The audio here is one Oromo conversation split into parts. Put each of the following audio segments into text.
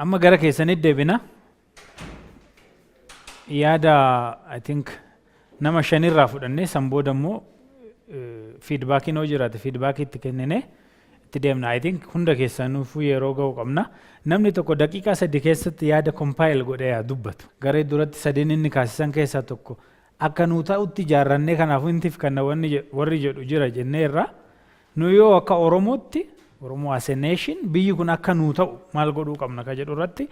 Amma gara keessanitti deebina. Yaada I think nama shanirraa fudhannee san booda immoo feedbackiin hoo jiraate feedbackii itti kennine itti deemna. I think hunda keessanuufuu yeroo ga'u qabna. Namni tokko daqiiqaa 3 keessatti yaada compile godhee yaa dubbatu. Garee duratti 3 inni kaasisan keessaa tokko akka nuu ta'utti ijaarrannee kanaafuu intiif kanna warri jedhu jira jennee irraa nu yoo akka Oromootti Oromoo as a nation biyyi kun akka nuu ta'u maal godhuu qabna ka jedhu irratti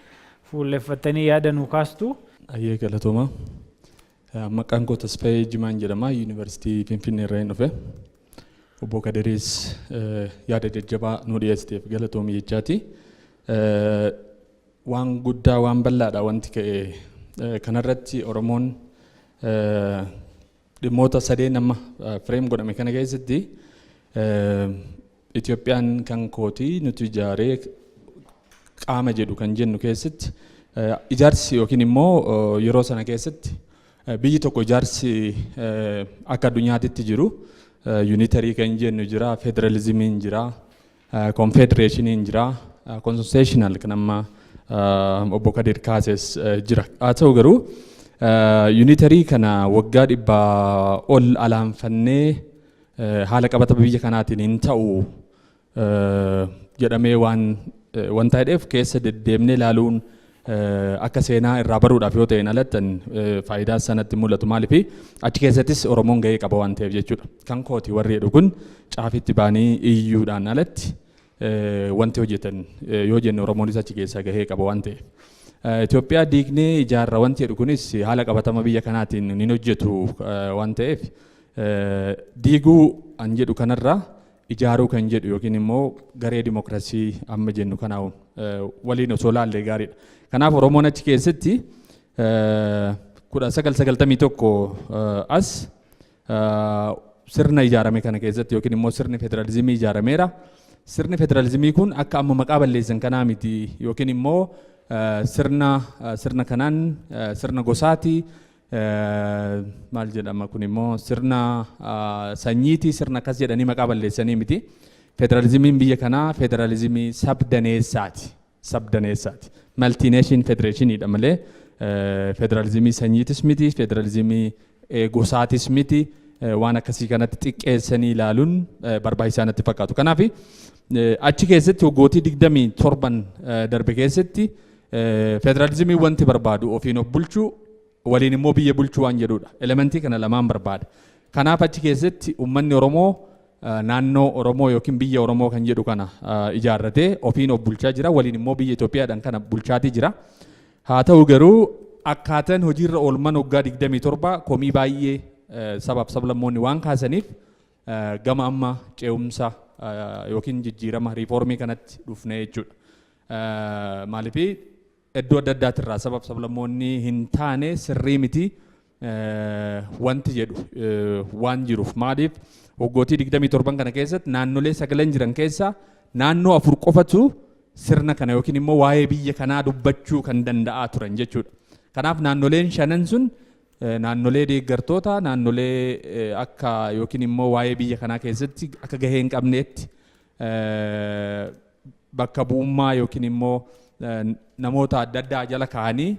fuulleffattanii yaada nuu kaastu. Ayyee galatooma. Maqaan koo Tasfaayee Jimaan jedhama. Yuunivarsiitii Finfinnee irraa hin dhufe. Obbo Kadiris yaada jajjabaa nu dhiyeesseef galatoomi jechaati. Waan guddaa waan bal'aadha wanti ka'e kanarratti Oromoon dhimmoota sadeen amma fireem godhame kana keessatti Itoophiyaan kan kooti nuti ijaaree qaama jedhu kan jennu keessatti ijaarsi yookiin immoo yeroo sana keessatti biyyi tokko ijaarsi akka addunyaatitti jiru unitarii kan jennu jira, federalizimiin jira, confederationiin jira, constitutional kan amma obbo Kadir kaases jira. Haa ta'u garuu unitarii kana waggaa 100 ol alaanfannee haala qabatama biyya kanaatiin hin ta'u jedhamee waan ta'eef keessa deddeemnee ilaaluun akka seenaa irraa baruudhaaf yoo ta'e alattan faayidaa sanatti mul'atu maaliif achi keessattis Oromoon gahee qaba waan ta'eef jechuudha. Kan kooti warri jedhu kun caafitti baanii iyyuudhaan alatti wanti hojjetan yoo jenne Oromoonis achi keessaa gahee qaba waan ta'eef. Itoophiyaa diignee ijaarra wanti jedhu kunis haala qabatama biyya kanaatiin ni hojjetu waan ta'eef diiguu an jedhu kanarraa ijaaruu kan jedhu yookiin immoo garee dimokiraasii amma jennu kanaa waliin osoo laallee gaariidha. Kanaaf Oromoon achi keessatti 1991 as sirna ijaarame kana keessatti yookiin immoo sirni federalizimii ijaarameera. Sirni federalizimii kun akka amma maqaa balleessan kanaa miti yookiin immoo sirna kanaan sirna gosaati maal jedhama kun immoo sirna sanyiiti sirna akkas jedhanii maqaa balleessanii miti. Federalizimiin biyya kanaa federalizimii sabdaneessaati. Multination federationidha malee federalizimii sanyiitis miti, federalizimii gosaatis miti. Waan akkasii kanatti xiqqeessanii ilaaluun barbaachisaa natti fakkaatu. Kanaaf achi keessatti waggootii 27 darbe keessatti federalizimii wanti barbaadu ofiin of bulchuu waliin immoo biyya bulchuu waan jedhudha. Elementii kana lamaan barbaada. Kanaaf achi keessatti uummanni Oromoo naannoo Oromoo yookiin biyya Oromoo kan jedhu kana ijaarratee ofiin of bulchaa jira. Waliin immoo biyya Itoophiyaadhaan kana bulchaatii jira. Haa ta'u garuu akkaataan hojiirra oolman waggaa 27 komii baay'ee sabaaf sablammoonni waan kaasaniif gama amma ce'umsa yookiin jijjiirama riifoormii kanatti dhufne jechuudha. Maaliif iddoo adda addaatirraa sabaaf sablammoonni hin taane sirrii miti wanti jedhu waan jiruuf maaliif waggootii 27 kana keessatti naannolee 9 jiran keessaa naannoo 4 qofatu sirna kana yookiin immoo waa'ee biyya kanaa dubbachuu kan danda'aa turan jechuudha. Kanaaf naannoleen 5 sun naannolee deeggartoota naannolee akka yookiin immoo waa'ee biyya kanaa keessatti akka gahee hin qabneetti bakka bu'ummaa yookiin immoo namoota adda addaa jala kaa'anii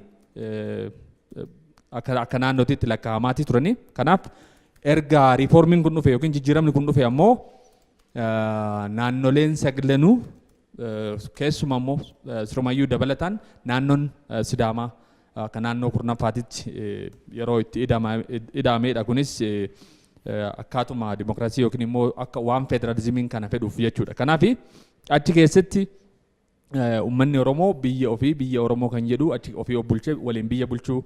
akka naannootitti lakkaa'amaatii turanii. Kanaaf erga riifoormiin kun dhufe yookiin jijjiiramni kun dhufe ammoo naannoleen 9 keessumaa immoo sirumayyuu dabalataan naannoon Sidaamaa akka naannoo kurnaffaatitti yeroo itti ida'ameedha. Kunis akkaatuma dimokiraasii yookiin immoo akka waan federalizimiin kana fedhuuf jechuudha. Kanaaf achi keessatti uummanni Oromoo biyya Oromoo kan jedhu achi ofii of bulchee waliin biyya bulchuu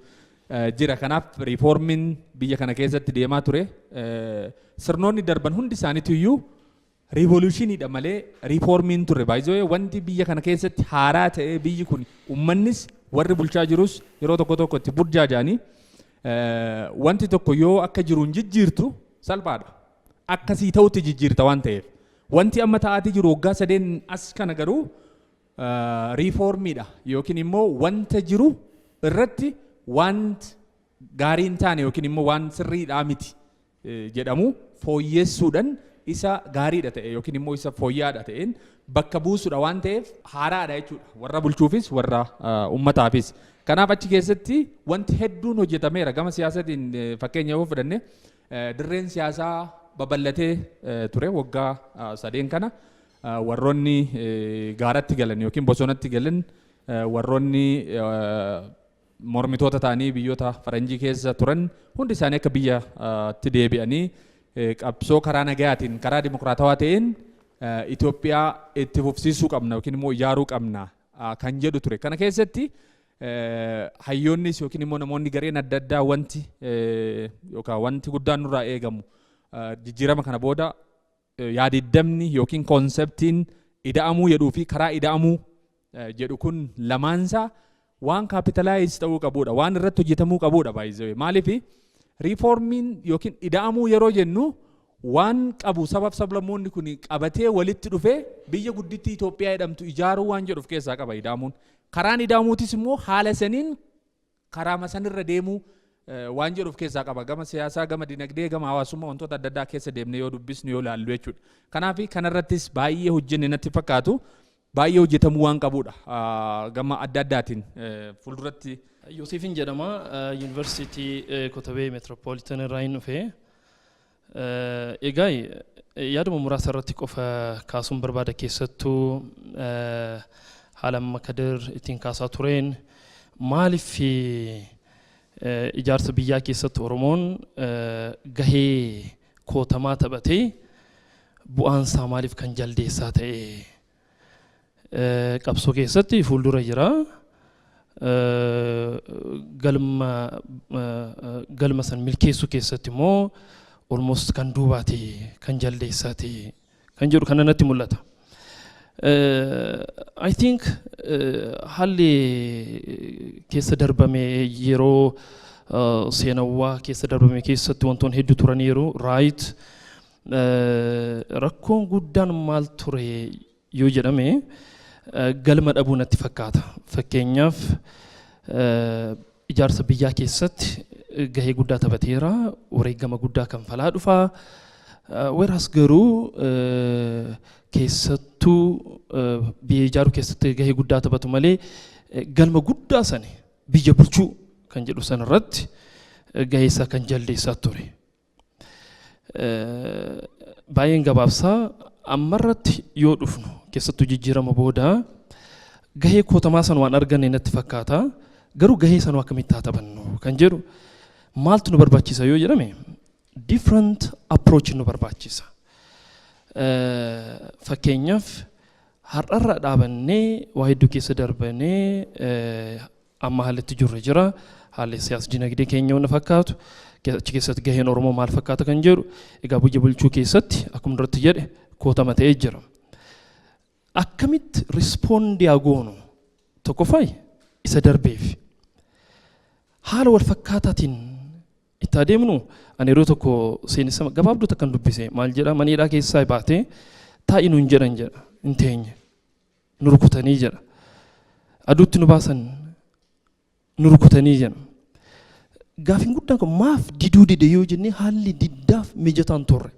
jira. Kanaaf riifoormiin biyya kana keessatti deemaa ture. Sirnoonni darban hundi isaaniitu iyyuu riivolushiniidha malee riifoormiin ture. Baay'ee wanti biyya kana keessatti haaraa ta'ee biyyi kun uummannis warri bulchaa jirus yeroo tokko tokkotti burjaajanii wanti tokko yoo akka jiruun jijjiirtu salphaadha. Akkasii ta'utti jijjiirta waan ta'eef. Wanti amma ta'aatii jiru waggaa 3 as kana garuu riifoormiidha yookiin immoo wanta jiru irratti wanti gaarii hin taane yookiin immoo waan sirriidhaa miti jedhamu fooyyessuudhaan isa gaariidha ta'e yookiin immoo isa fooyya'aadha ta'een bakka buusudha waan ta'eef haaraadha jechuudha warra bulchuufis warra uummataafis. Kanaaf achi keessatti wanti hedduun hojjetameera gama siyaasatiin fakkeenya yoo fudhanne dirreen siyaasaa babal'atee ture waggaa sadeen kana warroonni gaaratti galan yookiin bosonatti galan warroonni mormitoota ta'anii biyyoota faranjii keessa turan hundi isaanii akka biyyatti deebi'anii qabsoo karaa nagayaatiin karaa dimokiraatawaa ta'een Itoophiyaa itti fufsiisuu qabna yookiin immoo ijaaruu qabna kan jedhu ture. Kana keessatti hayyoonnis yookiin immoo namoonni gareen adda addaa wanti yookaan wanti guddaan nurraa eegamu jijjiirama kana booda yaadiddamni yookiin koonseptiin ida'amuu jedhuu fi karaa ida'amuu jedhu kun lamaansaa waan kaapitalaayis ta'uu qabudha waan irratti hojjetamuu qabudha baay'ee maaliif riiformiin yookiin ida'amuu yeroo jennu waan qabu sabab sablammoonni kun qabatee walitti dhufee biyya guddittii Itoophiyaa jedhamtu ijaaruu waan jedhuuf keessaa qaba ida'amuun. Karaan ida'amuutis immoo haala saniin karaa masanirra deemuu waan jedhuuf keessaa qaba gama siyaasaa gama dinagdee gama hawaasummaa wantoota adda addaa keessa deemnee yoo dubbisnu yoo ilaallu jechuudha. Kanaaf kanarrattis baay'ee hojjenne natti fakkaatu baay'ee hojjetamuu waan qabudha gama adda addaatiin fuulduratti. Yoosefin jedhama yuunivarsiitii Kotabee Meetiroopoolitan irraa hin dhufe. Egaa yaaduma muraasa irratti qofa kaasuun barbaada keessattuu haala amma Kadir ittiin kaasaa tureen maaliif ijaarsa biyyaa keessatti Oromoon gahee kootamaa taphatee bu'aansaa maaliif kan jaldeessaa ta'e qabsoo keessatti fuuldura jira. Galma san milkeessuu keessatti immoo almost kan duubaati kan jaldeessaati kan jedhu kana natti mul'ata. I think haalli keessa darbame yeroo seenawwaa keessa darbame keessatti wantoonni hedduu turaniiru right rakkoon guddaan maal ture yoo jedhame galma dhabuu natti fakkaata. Fakkeenyaaf ijaarsa biyyaa keessatti gahee guddaa taphateera wareegama guddaa kan falaa dhufaa whereas garuu keessattuu biyya ijaaruu keessatti gahee guddaa taphatu malee galma guddaa sani biyya bulchuu kan jedhu san irratti gahee isaa kan jaldeessaa ture. Baay'een gabaabsaa ammarratti yoo dhufnu keessattuu jijjiirama booda gahee kootamaa san waan arganne natti fakkaata garuu gahee sanuu akkamitti haa taphannu kan jedhu maaltu nu barbaachisa yoo jedhame different approach nu barbaachisa. Fakkeenyaaf har'arra dhaabannee waa hedduu keessa darbannee amma haalatti jirre jira haalli siyaas dinagdee keenya wanna fakkaatu achi keessatti gaheen Oromoo maal fakkaata kan jedhu egaa biyya bulchuu keessatti akkuma duratti jedhe kootama ta'ee jira. Akkamitti rispoondii agoonu tokkoffaa isa darbeef haala wal fakkaataatiin itti adeemnu ani yeroo tokko seenessa gabaabduu takkan dubbise maal jedha maniidhaa keessaa baatee taa'ii nuun jedhan jedha hin teenye nu rukutanii jedha aduutti nu baasan nu rukutanii jedha. Gaafiin guddaan kun maaf diduu dide yoo jennee haalli diddaaf mijataan turre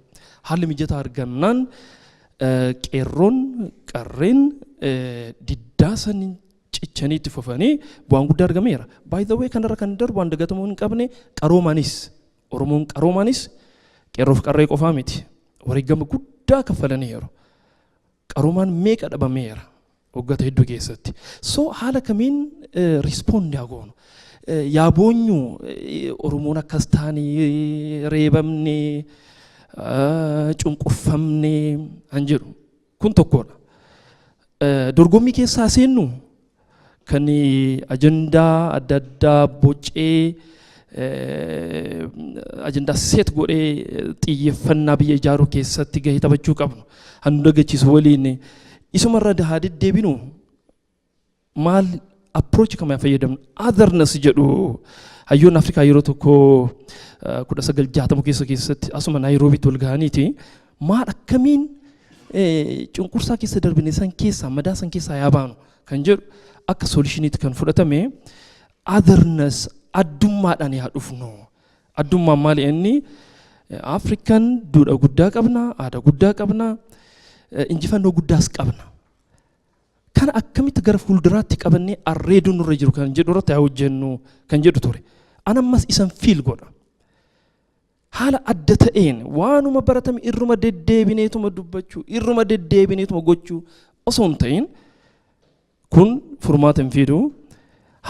haalli mijataa argannaan qeerroon qarreen diddaa san cichanii itti fufanii bu'aan guddaa argameera. By the way kanarra kan darbu waan dagatamuu hin qabne qaroomaanis Oromoon qaroomaanis qeerroof qarree qofaa miti wareegama guddaa kaffalaniiru. Qaroomaan meeqa dhabameera waggoota hedduu keessatti. So haala kamiin rispoondii agoonu yaa boonyu Oromoon akkas taanii reebamne cunqurfamne han jedhu kun tokkodha. Dorgommii keessaa seennu kan ajandaa adda addaa bocee ajandaa seet godhee xiyyeeffannaa biyya ijaaruu keessatti gahee taphachuu qabnu hannu dagachiisu waliin isumarra haa deddeebinu maal approach kamaa fayyadamnu otherness jedhu hayyoon Afrikaa yeroo tokko 1960 keessatti asuma Naayiroobiitti wal gahaniiti maal akkamiin cunqursaa keessa darbine san keessaa madaa san keessaa yaa baanu kan jedhu akka solutioniitti kan fudhatame otherness addummaadhaan yaa dhufnu. Addummaan maali inni Afrikaan duudhaa guddaa qabna, aadaa guddaa qabna, injifannoo guddaas qabna. Kana akkamitti gara fuulduraatti qabannee arreeduu nurra jiru kan jedhu irratti haa hojjennu kan jedhu ture. Ani ammas isan fiil godha. Haala adda ta'een waanuma baratame irruma deddeebineetuma dubbachuu, irruma deddeebineetuma gochuu osoo hin ta'in kun furmaata hin fidu.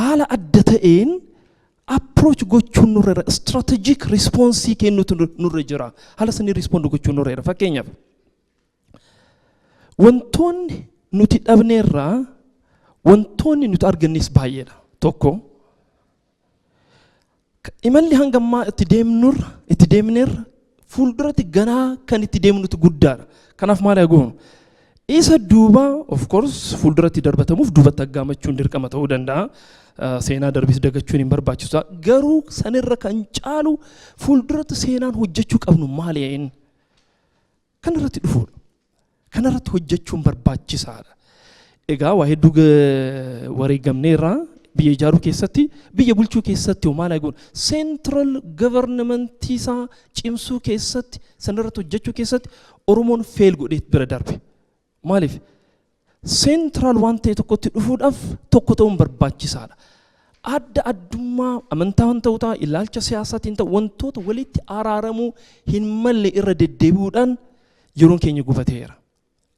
Haala adda ta'een approach gochuun nurra jira, strategic response kennuutu nurra jira. Haala sanii respond gochuun nurra jira. Fakkeenyaaf wantoonni nuti dhabneerraa wantoonni nuti argannis baay'eedha. Tokko imalli hanga ammaa itti deemneerra fuulduratti ganaa kan itti deemnutu guddaadha. Kanaaf maal haa goonu? Isa duuba of course fuulduratti darbatamuuf duubatti aggaamachuun dirqama ta'uu danda'a. Seenaa darbis dagachuun hin barbaachisu. Garuu sanirra kan caalu fuulduratti seenaan hojjechuu qabnu maali yaa'in? Kanarratti dhufuudha. Kanarratti hojjechuun barbaachisaadha. Egaa waa hedduu wareegamneerraa biyya ijaaruu keessatti, biyya bulchuu keessatti maal haa goonu? Central government isaa cimsuu keessatti, sanarratti hojjechuu keessatti Oromoon fail godhee bira darbe. Maaliif? Central waan ta'e tokkotti dhufuudhaaf tokko ta'uun barbaachisaadha. Adda addummaa amantaa waan ta'u ta'a, ilaalcha siyaasaatiin ta'u wantoota walitti araaramuu hin malle irra deddeebi'uudhaan yeroon keenya gubateera.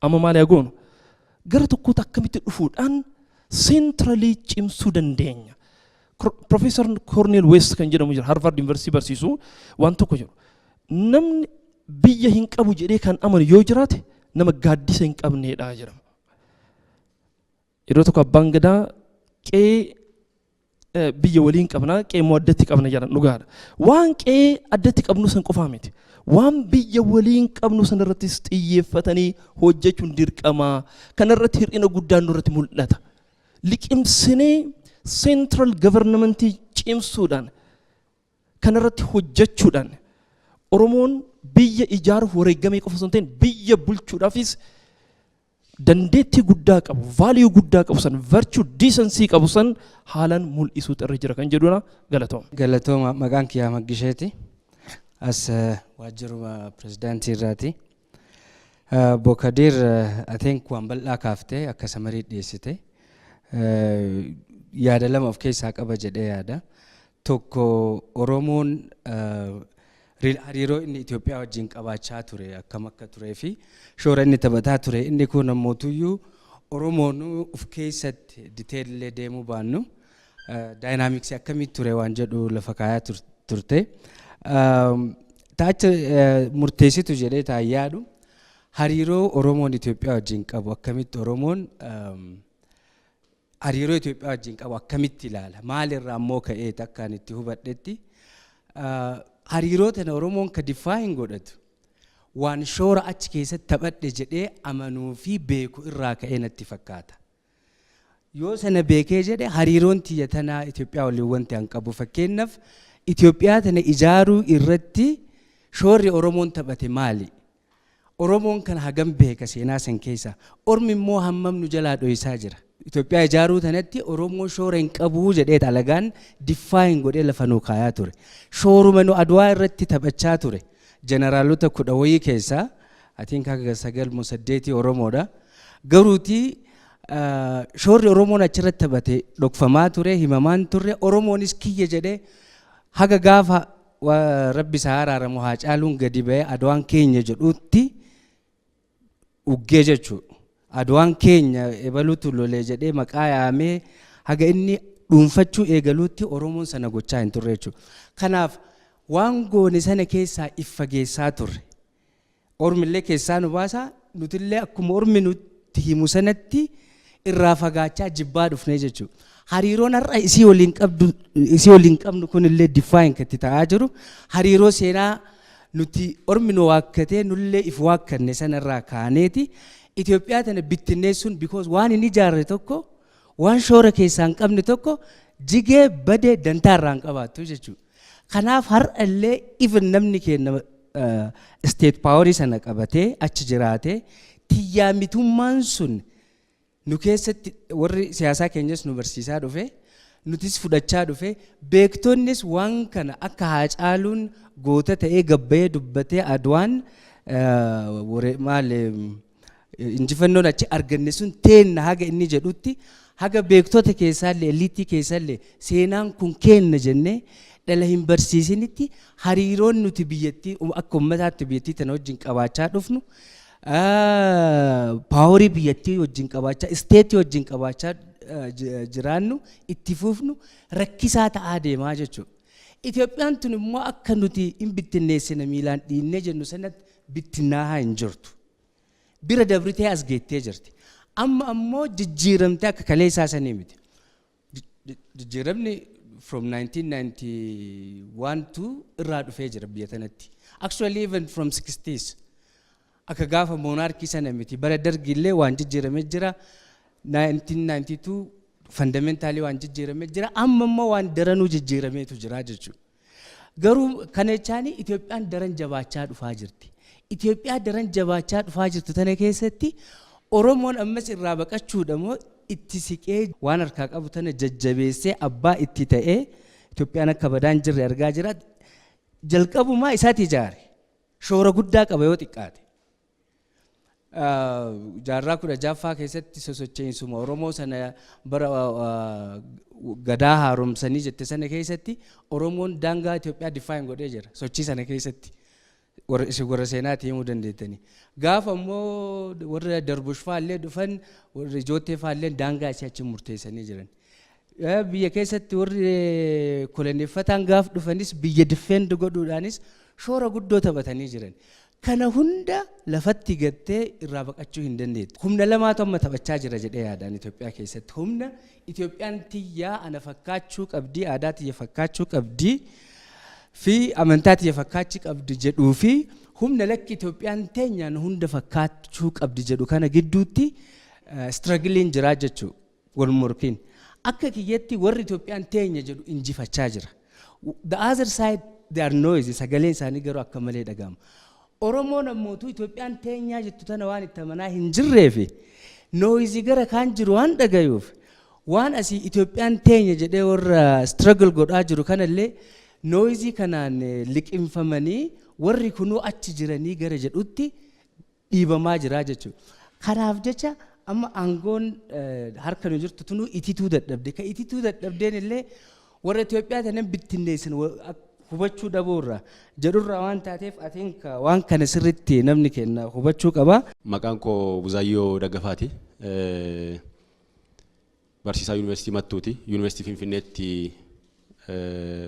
Amma maal haa goonu? Gara tokkotti akkamitti dhufuudhaan centrally cimsuu dandeenya. Professor Cornel West kan jedhamu jira, Harvard University barsiisu waan tokko jiru. Namni biyya hin qabu jedhee kan amanu yoo jiraate nama gaaddisa hin qabneedha jedhama. Yeroo tokko abbaan gadaa qe'ee biyya waliin qabna, qe'ee immoo addatti qabna jedhan dhugaadha. Waan qe'ee addatti qabnu san qofaa miti. Waan biyya waliin qabnu san irrattis xiyyeeffatanii hojjechuun dirqama. Kanarratti hir'ina guddaan nurratti mul'ata. Liqimsinee central government cimsuudhaan kanarratti hojjechuudhaan Oromoon biyya ijaaruuf wareegamee qofa osoo hin ta'in biyya bulchuudhaafis dandeettii guddaa qabu, value guddaa qabu san, virtue decency qabu san haalaan mul'isuutu irra jira kan jedhuna. Galatooma. Galatooma, maqaan kiyyaa Maggisheeti. As waajjiruma pirezidaantii irraati. Bokadir I think waan bal'aa kaaftee akka samarii dhiyeessite. Yaada lama of keessaa qaba jedhee yaada. Tokko Oromoon hariiroo inni Itoophiyaa wajjin qabaachaa ture akkam akka turee fi shoora inni taphataa ture inni kun ammootuyyuu Oromoon of keessatti diteellee deemuu baannu daayinaamiksii akkamitti ture waan jedhu lafa kaayaa turte. Taacha murteessitu jedhee taayyaadhu hariiroo Oromoon Itoophiyaa wajjin qabu akkamitti Oromoon hariiroo Itoophiyaa wajjin qabu akkamitti ilaala maalirraa ammoo ka'ee takkaan itti hubadhetti hariiroo tana Oromoon ka diffaa hin godhatu waan shoora achi keessatti taphadhe jedhee amanuu fi beeku irraa ka'ee natti fakkaata. Yoo sana beekee jedhe hariiroon tiyya tanaa Itoophiyaa waliin wanti an qabu fakkeenyaaf Itoophiyaa tana ijaaruu irratti shoorri Oromoon taphate maali? Oromoon kan hagam beeka seenaa san keessa ormi immoo hammam nu jalaa dho'isaa jira. Itoophiyaa ijaaruu tanatti Oromoo shoora hin qabu jedhee alagaan diffaa hin godhee lafa nuu kaayaa ture. Shooruma nu Adwaa irratti taphachaa ture. Jeneraalota 10 wayii keessaa I think akka 9-8 Oromoodha. Garuutii shoorri Oromoon achirratti taphate dhokfamaa ture, himamaan ture. Oromoonis kiyya jedhee haga gaafa Rabbi isaa araaramu haa caaluun gadi ba'ee Adwaan keenya jedhuutti uggee jechuudha. Adwaan keenya ebaluutu lolee jedhee maqaa yaamee haga inni dhuunfachuu eegaluutti Oromoon sana gochaa hin turre jechuudha. Kanaaf waan goone sana keessaa iffageessaa turre. Ormillee keessaa nu baasaa nutillee akkuma ormi nutti himu sanatti irraa fagaachaa jibbaa dhufnee jechuudha. Hariiroon har'a isii waliin qabnu kunillee diffaayin kan itti ta'aa jiru hariiroo seenaa nuti ormi nu waakkatee nullee if waakkanne sanarraa kaaneeti. Itoophiyaa tana bittinneessuun because waan inni ijaarre tokko waan shoora keessaa hin qabne tokko jigee badee dantaarraa hin qabaattu jechuudha. Kanaaf har'a illee even namni keenya state powerii sana qabatee achi jiraatee tiyyaamitummaan sun nu keessatti warri siyaasaa keenyas nu barsiisaa dhufe nutis fudhachaa dhufe beektonnis waan kana akka Haacaaluun goota ta'ee gabbayee dubbatee Adwaan maal injifannoon achi arganne sun teenna haga inni jedhutti haga beektota keessaallee eliitii keessaallee seenaan kun kenna jennee dhala hin barsiisinitti hariiroon nuti biyyattii akka ummataatti biyyattii tana wajjin qabaachaa dhufnu paaworii biyyattii wajjin qabaachaa isteetii wajjin qabaachaa jiraannu itti fufnu rakkisaa ta'aa deemaa jechuudha. Itoophiyaan tun immoo akka nuti hin bittinneessine miilaan dhiinnee jennu sanatti bittinnaahaa hin jirtu. Bira dabritee as geettee jirti. Amma ammoo jijjiiramtee akka kaleessaa sanii miti. Jijjiiramni from 1991 to irraa dhufee jira biyya tanatti. Actually even from 60s. Akka gaafa monarkii sana miti. Bara dargillee waan jijjiiramee jira. 1992 fundamentally waan jijjiiramee jira. Amma ammoo waan daranuu jijjiirameetu jira jechuudha. Garuu kana jechaanii Itoophiyaan daran jabaachaa dhufaa jirti. Itoophiyaa daran jabaachaa dhufaa jirtu tana keessatti Oromoon ammas irraa baqachuudha moo itti siqee waan harkaa qabu tana jajjabeessee abbaa itti ta'ee Itoophiyaan akka badaan jirre argaa jira. Jalqabumaa isaati ijaare. Shoora guddaa qaba yoo xiqqaate. Jaarraa 16ffaa keessatti sosocheensuma Oromoo sana bara gadaa haaromsanii jette sana keessatti Oromoon daangaa Itoophiyaa define godhee jira. Sochii sana keessatti. Warra seenaatti himuu dandeettanii. Gaafa immoo warra Darbush faallee dhufan warra Ijootee faallee daangaa isii achi murteessanii jiran. Biyya keessatti warri koloneeffataan gaaf dhufanis biyya defend godhuudhaanis shoora guddoo taphatanii jiran. Kana hunda lafatti gattee irraa baqachuu hin dandeettu. Humna lamaatu amma taphachaa jira jedhee yaadaan Itoophiyaa keessatti. Humna Itoophiyaan tiyyaa ana fakkaachuu qabdii, aadaa tiyya fakkaachuu qabdii. Fi amantaa tiyya fakkaachuu qabdi jedhuu fi humna lakki Itoophiyaan teenyaan hunda fakkaachuu qabdi jedhu kana gidduutti struggling jira jechuudha wal morkiin. Akka kiyyatti warri Itoophiyaan teenya jedhu injifachaa jira. The other side they are noisy, sagaleen isaanii garuu akka malee dhaga'ama. Oromoon ammootu Itoophiyaan teenyaa jettu tana waan itti amanaa hin jirreefi noisy gara kaan jiru waan dhagayuuf waan asii Itoophiyaan teenya jedhee warra struggle godhaa jiru kanallee noisy kanaan liqinfamanii warri kunuu achi jiranii gara jedhutti dhiibamaa jira jechuudha. Kanaaf jecha amma aangoon harka nu jirtu tunuu itituu dadhabde. Ka itituu dadhabdeen illee warra Itoophiyaa tanan bittinneessin hubachuu dhabuurra jedhurraa waan taateef atiin waan kana sirriitti namni kenna hubachuu qaba. Maqaan koo Buzaayyoo Daggafaati. Barsiisaa Yuunivarsiitii Mattuuti. Yuunivarsiitii Finfinneetti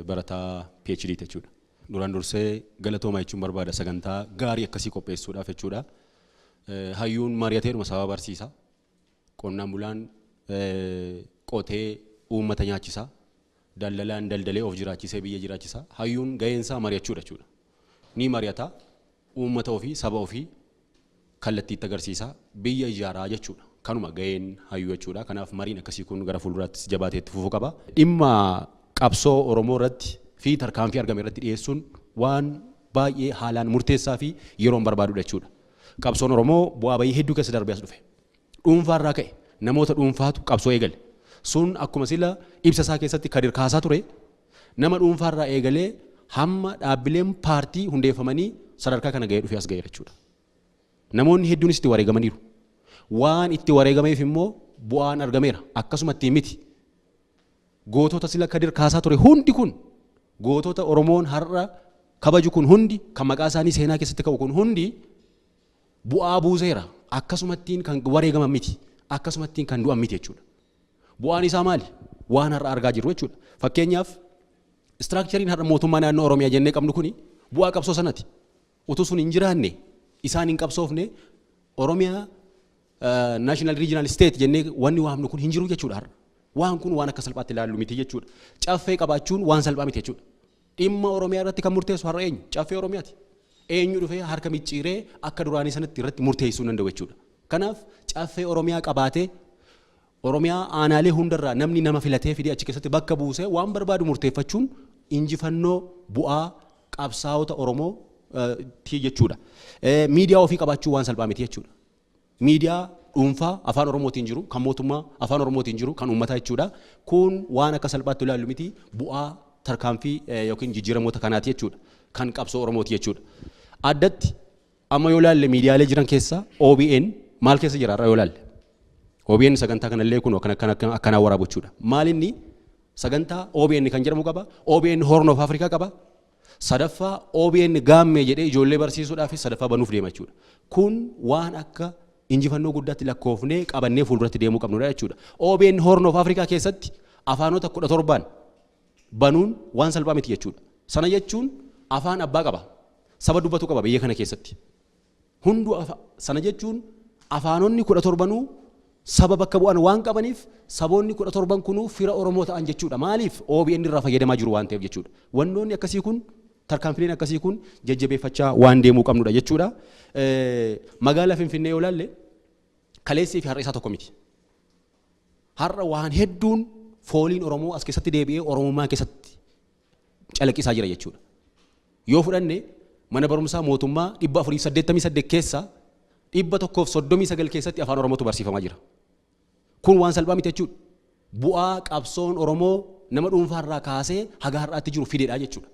barataa PhD jechuudha. Duraan dursee galatoomaa jechuun barbaada sagantaa gaarii akkasii qopheessuudhaaf jechuudha. Hayyuun mari'ateeruma sababa barsiisa. Qonnaan bulaan qotee uummata nyaachisa. Daldalaan daldalee of jiraachisee biyya jiraachisa. Hayyuun ga'eensaa mari'achuudha jechuudha. Ni mari'ata uummata ofii saba ofii kallattiitti agarsiisa biyya ijaaraa jechuudha. Kanuma ga'een hayyuu jechuudha. Kanaaf mariin akkasii kun gara fuulduraatti jabaatee itti fufuu qaba. Dhimma qabsoo Oromoo irratti fi tarkaanfii argame irratti dhiyeessuun waan baay'ee haalaan murteessaa fi yeroon barbaadudha jechuudha. Qabsoon Oromoo bu'aa bayii hedduu keessa darbee as dhufe. Dhuunfaarraa ka'e namoota dhuunfaatu qabsoo eegale. Sun akkuma sila ibsa isaa keessatti Kadir kaasaa ture nama dhuunfaarraa eegalee hamma dhaabbileen paartii hundeeffamanii sadarkaa kana ga'ee dhufee as ga'eera jechuudha. Namoonni hedduunis itti wareegamaniiru. Waan itti wareegameef immoo bu'aan argameera. Akkasuma ittiin miti. Gootota sila Kadir kaasaa ture hundi kun gootota Oromoon har'a kabaju kun hundi kan maqaa isaanii seenaa keessatti ka'u kun hundi bu'aa buuseera. Akkasuma ittiin kan wareegaman miti. Akkasuma ittiin kan du'an miti jechuudha. Bu'aan isaa maali? Waan har'a argaa jirru jechuudha. Fakkeenyaaf istiraakchariin har'a mootummaa naannoo Oromiyaa jennee qabnu kuni bu'aa qabsoo sanati. Utuu sun hin jiraanne isaan hin qabsoofne Oromiyaa National Regional State jennee wanni waamnu kun hin jiru jechuudha har'a. Waan kun waan akka salphaatti ilaallu miti jechuudha. Caffee qabaachuun waan salphaa miti jechuudha. Dhimma Oromiyaa irratti kan murteessu har'a eenyu? Caffee Oromiyaati. Eenyu dhufee harka micciiree akka duraanii sanatti irratti murteessuu danda'u jechuudha. Kanaaf caffee Oromiyaa qabaatee Oromiyaa aanaalee hundarraa namni nama filatee fidee achi keessatti bakka buusee waan barbaadu murteeffachuun injifannoo bu'aa qabsaa'ota Oromoo ti jechuudha. Miidiyaa ofii qabaachuu waan salphaa miti jechuudha. miidiyaa dhuunfaa afaan Oromootiin jiru, kan mootummaa afaan Oromootiin jiru, kan uummataa jechuudha. Kun waan akka salphaatti ilaallu miti bu'aa tarkaanfii yookiin jijjiiramoota kanaati jechuudha. Kan qabsoo Oromooti jechuudha. Addatti amma yoo ilaalle miidiyaalee jiran keessa OBN maal keessa jira irraa yoo ilaalle. OBN sagantaa kanallee kun akkanaa waraabu jechuudha. Maalinni sagantaa OBN kan jedhamu qaba. OBN Horn of Africa qaba. Sadaffaa OBN gaammee jedhee ijoollee barsiisuudhaaf sadaffaa banuuf deema jechuudha. Kun waan akka injifannoo guddaatti lakkoofnee qabannee fuulduratti deemuu qabnudha jechuudha. OBN Horn of Africa keessatti afaanota 17 banuun waan salphaa miti jechuudha. Sana jechuun afaan abbaa qaba. Saba dubbatu qaba biyya kana keessatti. Hunduu sana jechuun afaanonni 17 saba bakka bu'an waan qabaniif saboonni 17 kunuu fira Oromoo ta'an jechuudha. Maaliif OBN irraa fayyadamaa jiru waan ta'eef jechuudha. Wannoonni akkasii kun tarkaanfileen akkasii kun jajjabeeffachaa waan deemuu qabnudha jechuudha. Magaalaa Finfinnee yoo ilaalle kaleessii fi har'a isaa tokko miti. Har'a waan hedduun fooliin Oromoo as keessatti deebi'ee Oromummaa keessatti calaqqisaa jira jechuudha. Yoo fudhanne mana barumsaa mootummaa 488 keessa 139 keessatti afaan Oromootu barsiifamaa jira. Kun waan salphaa miti jechuudha. Bu'aa qabsoon Oromoo nama dhuunfaarraa kaasee haga har'aatti jiru fideedha jechuudha.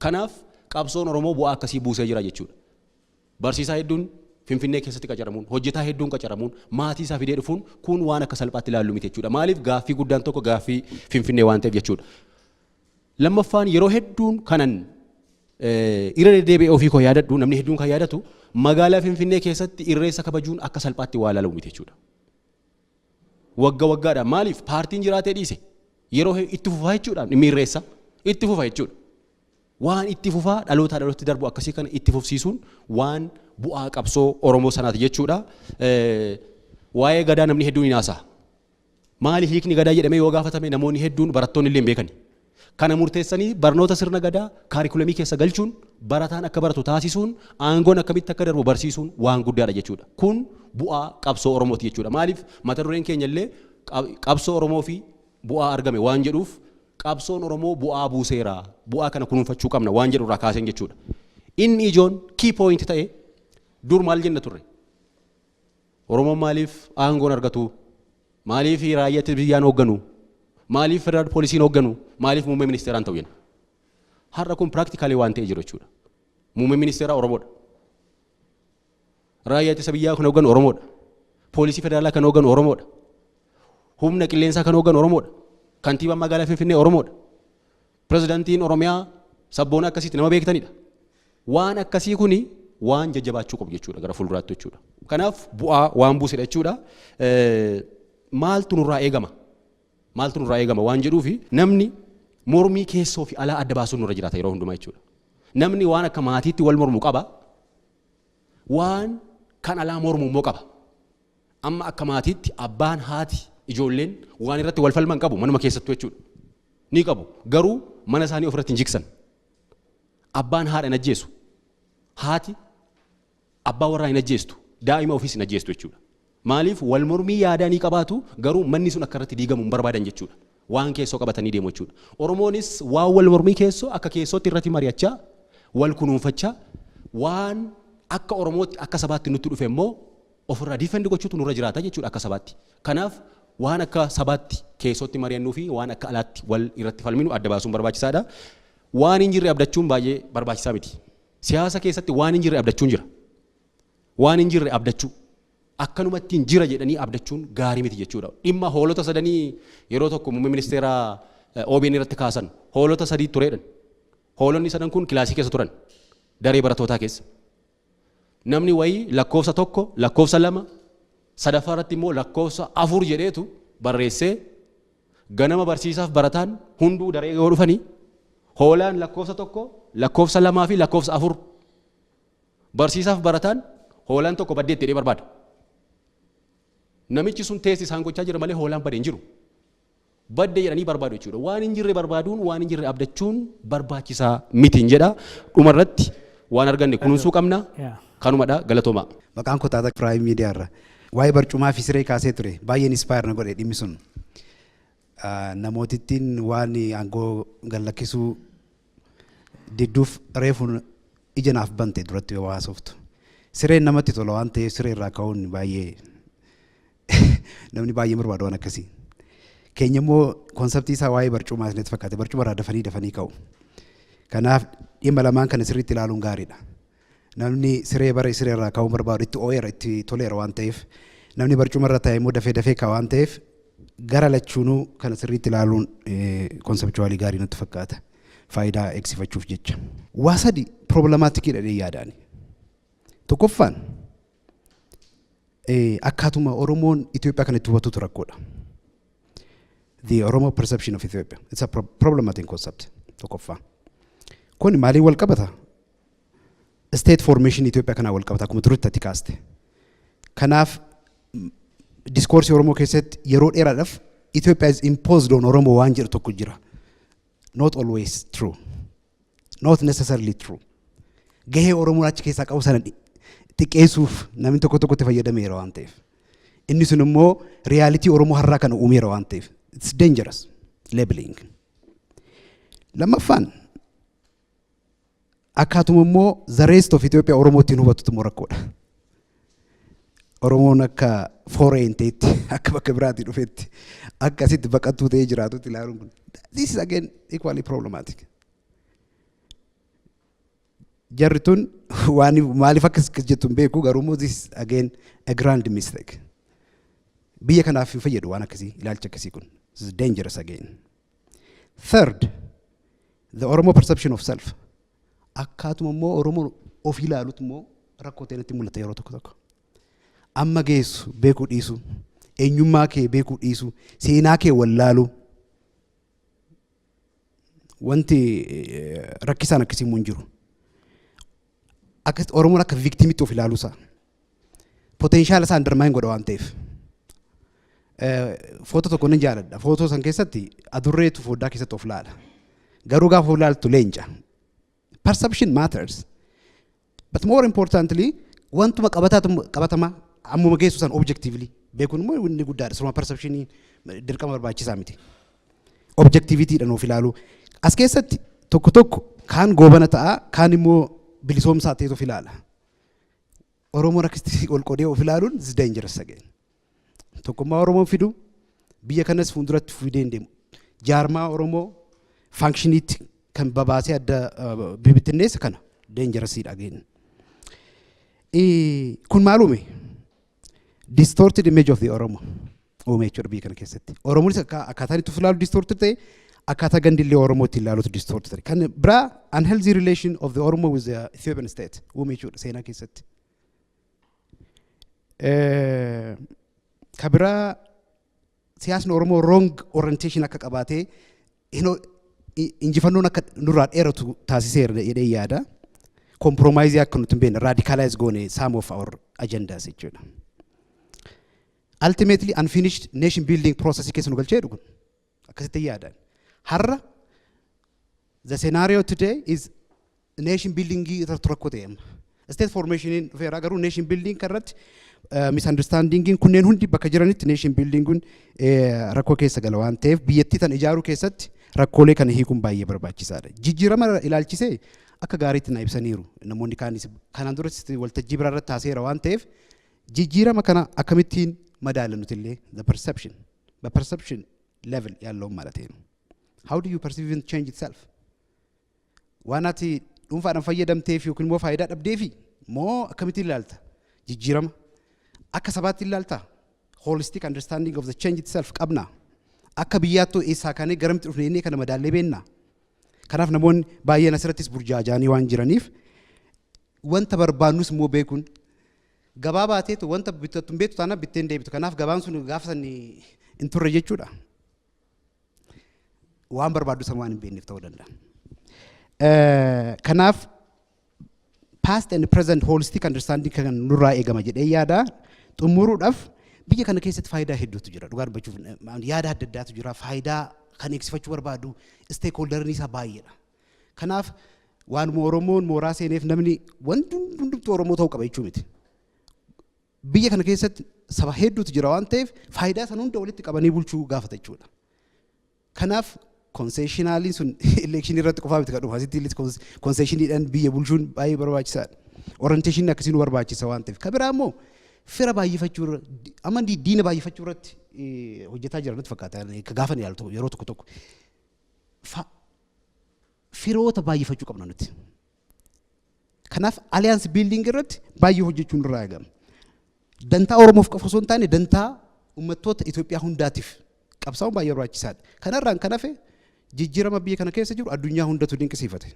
Kanaaf qabsoon Oromoo bu'aa akkasii buusee jira jechuudha. Barsiisaa hedduun Finfinnee keessatti qacaramuun, hojjetaa hedduun qacaramuun, maatii isaa fidee dhufuun kun waan akka salphaatti ilaallu miti jechuudha. Maaliif gaaffii guddaan tokko gaaffii Finfinnee waan ta'eef jechuudha. Lammaffaan yeroo hedduun kanan irra deddeebi'ee ofii koo yaadadhu namni hedduun kan yaadatu magaalaa Finfinnee keessatti irreessa kabajuun akka salphaatti waa ilaalamu miti jechuudha. Waggaadhaan maaliif paartiin jiraatee dhiise yeroo itti fufaa jechuudha dhimmi irreessa itti fufa jechuudha. Waan itti fufaa dhalootatti darbu akkasii kana itti fufsiisuun waan bu'aa qabsoo Oromoo sanaati jechuudha. Waa'ee gadaa namni hedduun hin haasa'a. Maali hiikni gadaa jedhamee yoo gaafatame namoonni hedduun barattoonni illee hin beekani. Kana murteessanii barnoota sirna gadaa kaarikulamii keessa galchuun barataan akka baratu taasisuun aangoon akkamitti akka darbu barsiisuun waan guddaadha jechuudha. Kun bu'aa qabsoo Oromooti jechuudha. Maaliif mata dureen keenya illee qabsoo Oromoo fi bu'aa argame waan jedhuuf qabsoon Oromoo bu'aa buuseera. Bu'aa kana kunuunfachuu qabna waan jedhu irraa kaaseen jechuudha. Inni ijoon key point ta'e dur maal jenna turre? Oromoon maaliif aangoon argatu? Maaliif raayyaa biyyaan hoogganu? Maaliif federal poolisiin hoogganu? Maaliif muummee ministeeraan ta'u jenna? Har'a kun practically waan ta'e jiru jechuudha. Muummee ministeeraa Oromoodha. Raayyaa ittisa biyyaa kan hoogganu Oromoodha. Poolisii federaalaa kan hoogganu Oromoodha. Humna qilleensaa kan hoogganu Oromoodha. Kantiibaan magaalaa Finfinnee Oromoodha. Pirezidaantiin Oromiyaa sabboona akkasiitti nama beektanidha. Waan akkasii kuni waan jajjabaachuu qabu jechuudha gara fuulduraatti jechuudha. Kanaaf bu'aa waan buusedha jechuudha. Maaltu nurraa eegama? Maaltu nurraa eegama waan jedhuufi namni mormii keessoo fi alaa adda baasuun nurra jiraata yeroo hundumaa jechuudha. Namni waan akka maatiitti wal mormu qaba. Waan kan alaa mormu immoo qaba. Amma akka maatiitti abbaan haati ijoolleen waan irratti wal falman qabu manuma keessattuu jechuudha. Ni qabu. Garuu mana isaanii ofirratti hin jigsan. Abbaan haadha hin ajjeesu. Haati abbaa warraa hin ajjeestu. Daa'ima ofiis hin ajjeestu jechuudha. Maaliif wal mormii yaadaa ni qabaatu garuu manni sun akka irratti diigamu hin barbaadan jechuudha. Waan keessoo qabatanii deemu jechuudha. Oromoonis waan wal mormii keessoo akka keessootti irratti mari'achaa wal kunuunfachaa waan akka Oromootti akka sabaatti nutti dhufe immoo ofirraa difendi gochuutu nurra jiraata jechuudha akka sabaatti. Kanaaf waan akka sabaatti keessootti mari'annuu fi waan akka alaatti wal irratti falminu adda baasuun barbaachisaadha. Waan hin jirre abdachuun baay'ee barbaachisaa miti. Siyaasa keessatti waan hin jirre abdachuun jira. Waan hin jirre abdachuu akkanumatti hin jira jedhanii abdachuun gaarii miti jechuudha. Dhimma hoolota sadanii yeroo tokko muummee ministeeraa OBN irratti kaasan hoolota sadii tureedhan. Hoolonni sadan kun kilaasii keessa turan daree barattootaa keessa. Namni wayii lakkoofsa tokko lakkoofsa lama sadaffaa irratti immoo lakkoofsa afur jedheetu barreessee ganama barsiisaaf barataan hunduu daree yoo dhufanii hoolaan lakkoofsa tokko lakkoofsa lamaa fi lakkoofsa afur barsiisaaf barataan hoolaan tokko baddeetti jedhee barbaada. Namichi sun teessi isaan gochaa jira malee hoolaan badee hin jiru. Baddee jedhanii barbaadu jechuudha. Waan hin jirre barbaaduun waan hin jirre abdachuun barbaachisaa miti hin jedha. Dhumarratti waan arganne kunuunsuu qabna. Kanumadha galatoomaa. Maqaan koo Taataa Piraayim Miidiyaa irra. Waa'ee barcumaa fi siree kaasee ture. Baay'een inspire na godhe dhimmi sun. Namootittiin waan aangoo gallakkisuu didduuf reefuun ija naaf bante duratti yoo haasoftu. Sireen namatti tola waan ta'eef siree irraa ka'uun baay'ee namni baay'ee barbaadu waan akkasii. Keenya immoo konseptii isaa waa'ee barcumaa isinitti fakkaate barcuma irraa dafanii ka'u. Kanaaf dhimma lamaan kana sirriitti ilaaluun gaariidha. Namni siree irraa ka'uu barbaadu itti oo'eera itti toleera waan ta'eef namni barcuma irra taa'e immoo dafee ka'a waan ta'eef gara lachuunuu kana sirriitti ilaaluun konsepchuwaalii gaarii natti fakkaata. Faayidaa eegsifachuuf jecha. Waa sadi piroobilemaatikii dhadhee yaadaani. Tokkoffaan akkaatuma Oromoon Itoophiyaa kan itti hubatutu rakkoodha. The Oromo perception of Ethiopia. It's a problematic concept. Tokkoffaa. Kun maaliin wal qabata? State formation Itoophiyaa kanaa wal qabata akkuma turutti ati kaaste. Kanaaf discourse Oromoo keessatti yeroo dheeraadhaaf Ethiopia is imposed on Oromo waan jedhu tokko jira. Not always true. Not necessarily true. Gahee Oromoo achi keessaa qabu sana xiqqeessuuf namni tokko itti fayyadameera waan ta'eef. Inni sun immoo reality Oromoo har'aa kana uumeera waan ta'eef. It's dangerous labeling. Lammaffaan akkaatuma immoo the rest of Ethiopia Oromootiin hubatutu immoo rakkoodha. Oromoon akka foreign ta'etti akka bakka biraatii dhufetti akkasitti baqattuu ta'ee jiraatutti ilaaluun kun. This is again equally problematic. Jarri tun waan maaliif akkas jettuun beeku garuu this is again a grand mistake. Biyya kanaaf hin fayyadu waan akkasii ilaalcha akkasii kun. This is dangerous again. Third, the Oromo perception of self. Akkaatuma immoo Oromoo of ilaalutu immoo rakkoo ta'etti mul'ata yeroo tokko. Amma geessu beekuu dhiisu, eenyummaa kee beekuu dhiisu, seenaa kee wallaalu. Wanti rakkisaan akkasii immoo hin jiru. Oromoon akka victimitti of ilaalu isaa. Potentiaala isaa undermine godha waan ta'eef. Footoo tokko nan jaaladha. Footoo san keessatti adurreetu foddaa keessatti of laala. Garuu gaafa of laaltu leenca. Perception matters. But more importantly, wantuma qabatama ammuma geessu san objectively. Beekuun immoo inni guddaadha. Siruma perceptionii dirqama barbaachisaa miti. Objectivityidhaan of ilaalu. As keessatti tokko kaan goobana ta'a, kaan immoo bilisoomsaa ta'ee of ilaala. Oromoon akkasitti ol qodee of ilaaluun is dangerous again. Tokkummaa Oromoon fidu biyya kanas fuulduratti fidee deemu. Jaarmaa Oromoo functionitti kan babaasee adda bibittinneessa kana dangerously again. Kun maal uume? Distorted image of the Oromo uume jechuudha biyya kana keessatti. Oromoonis akkaataan itti of ilaalu distorted ta'e akkaataa gandillee Oromootti ilaalutu distorted ta'e. Kan biraa unhealthy relation of the Oromo with the Ethiopian state uume jechuudha seenaa keessatti. Kabira siyaasni Oromoo wrong orientation akka qabaatee injifannoon akka nurraa dheeratu taasiseera jedhee yaada. Compromise akka nuti hin beekne radicalize goone some of our agendas jechuudha. Ultimately unfinished nation building process keessa nu galchee dhugun akkasitti yaadaan. Har'a the scenario today is nation building irratti rakkoo ta'e. State formation dhufeera garuu nation building irratti misunderstanding kunneen hundi bakka jiranitti nation building kun rakkoo keessa gala waan ta'eef biyyattii tan ijaaruu keessatti rakkoolee kana hiikuun baay'ee barbaachisaadha. Jijjiirama ilaalchisee akka gaariitti na ibsaniiru namoonni kaanis kanaan duratti waltajjii biraa irratti taaseera waan ta'eef jijjiirama kana akkamittiin madaalannuti illee the perception level yaalloon malateenu. How do you perceive and change itself? Waan ati dhuunfaadhaan fayyadamteef yookiin immoo faayidaa dhabdeefi moo akkamittiin ilaalta jijjiirama? Akka sabaatti ilaalta holistic understanding of the change itself qabna. Akka biyyaattuu eessaa kanee garamti dhufnee kana madaallee beenna. Kanaaf namoonni baay'een asirrattis burjaajaanii waan jiraniif wanta barbaannus immoo beekuun gabaa baateetu wanta bitatu beektu taana bitteen deebitu. Kanaaf gabaan sun gaafa san hin turre jechuudha. Waan barbaaddu san waan hin beekneef ta'uu danda'a. Kanaaf past and present holistic understanding kan nurraa eegama jedhee yaada. Xumuruudhaaf biyya kana keessatti faayidaa hedduutu jira. Dhugaa dubbachuuf yaada adda addaatu jira. Faayidaa kan eegsifachuu barbaadu stakeholderni isaa baay'eedha. Kanaaf waan Oromoon mooraa seeneef namni wanti hundumtuu Oromoo ta'uu qaba jechuu miti. Biyya kana keessatti saba hedduutu jira waan ta'eef faayidaa san hunda walitti qabanii bulchuu gaafata jechuudha. Kanaaf concessionaliin sun election irratti qofaa miti kan dhufu asitti concessioniidhaan biyya bulchuun baay'ee barbaachisaadha. Orientation akkasii nu barbaachisa waan ta'eef. Kan biraa immoo fira baay'ifachuu irra amma diina baay'ifachuu irratti hojjetaa jiran natti fakkaata ka gaafa ni yaaltu yeroo tokko tokko firoota baay'ifachuu qabna nuti. Kanaaf alliance building irratti baay'ee hojjechuun irraa eegama. Dantaa Oromoof qofa osoo hin taane dantaa uummattoota Itoophiyaa hundaatiif qabsaa'uun baay'ee barbaachisaadha. Kanarraan kan hafe jijjiirama biyya kana keessa jiru addunyaa hundatu dinqisiifate.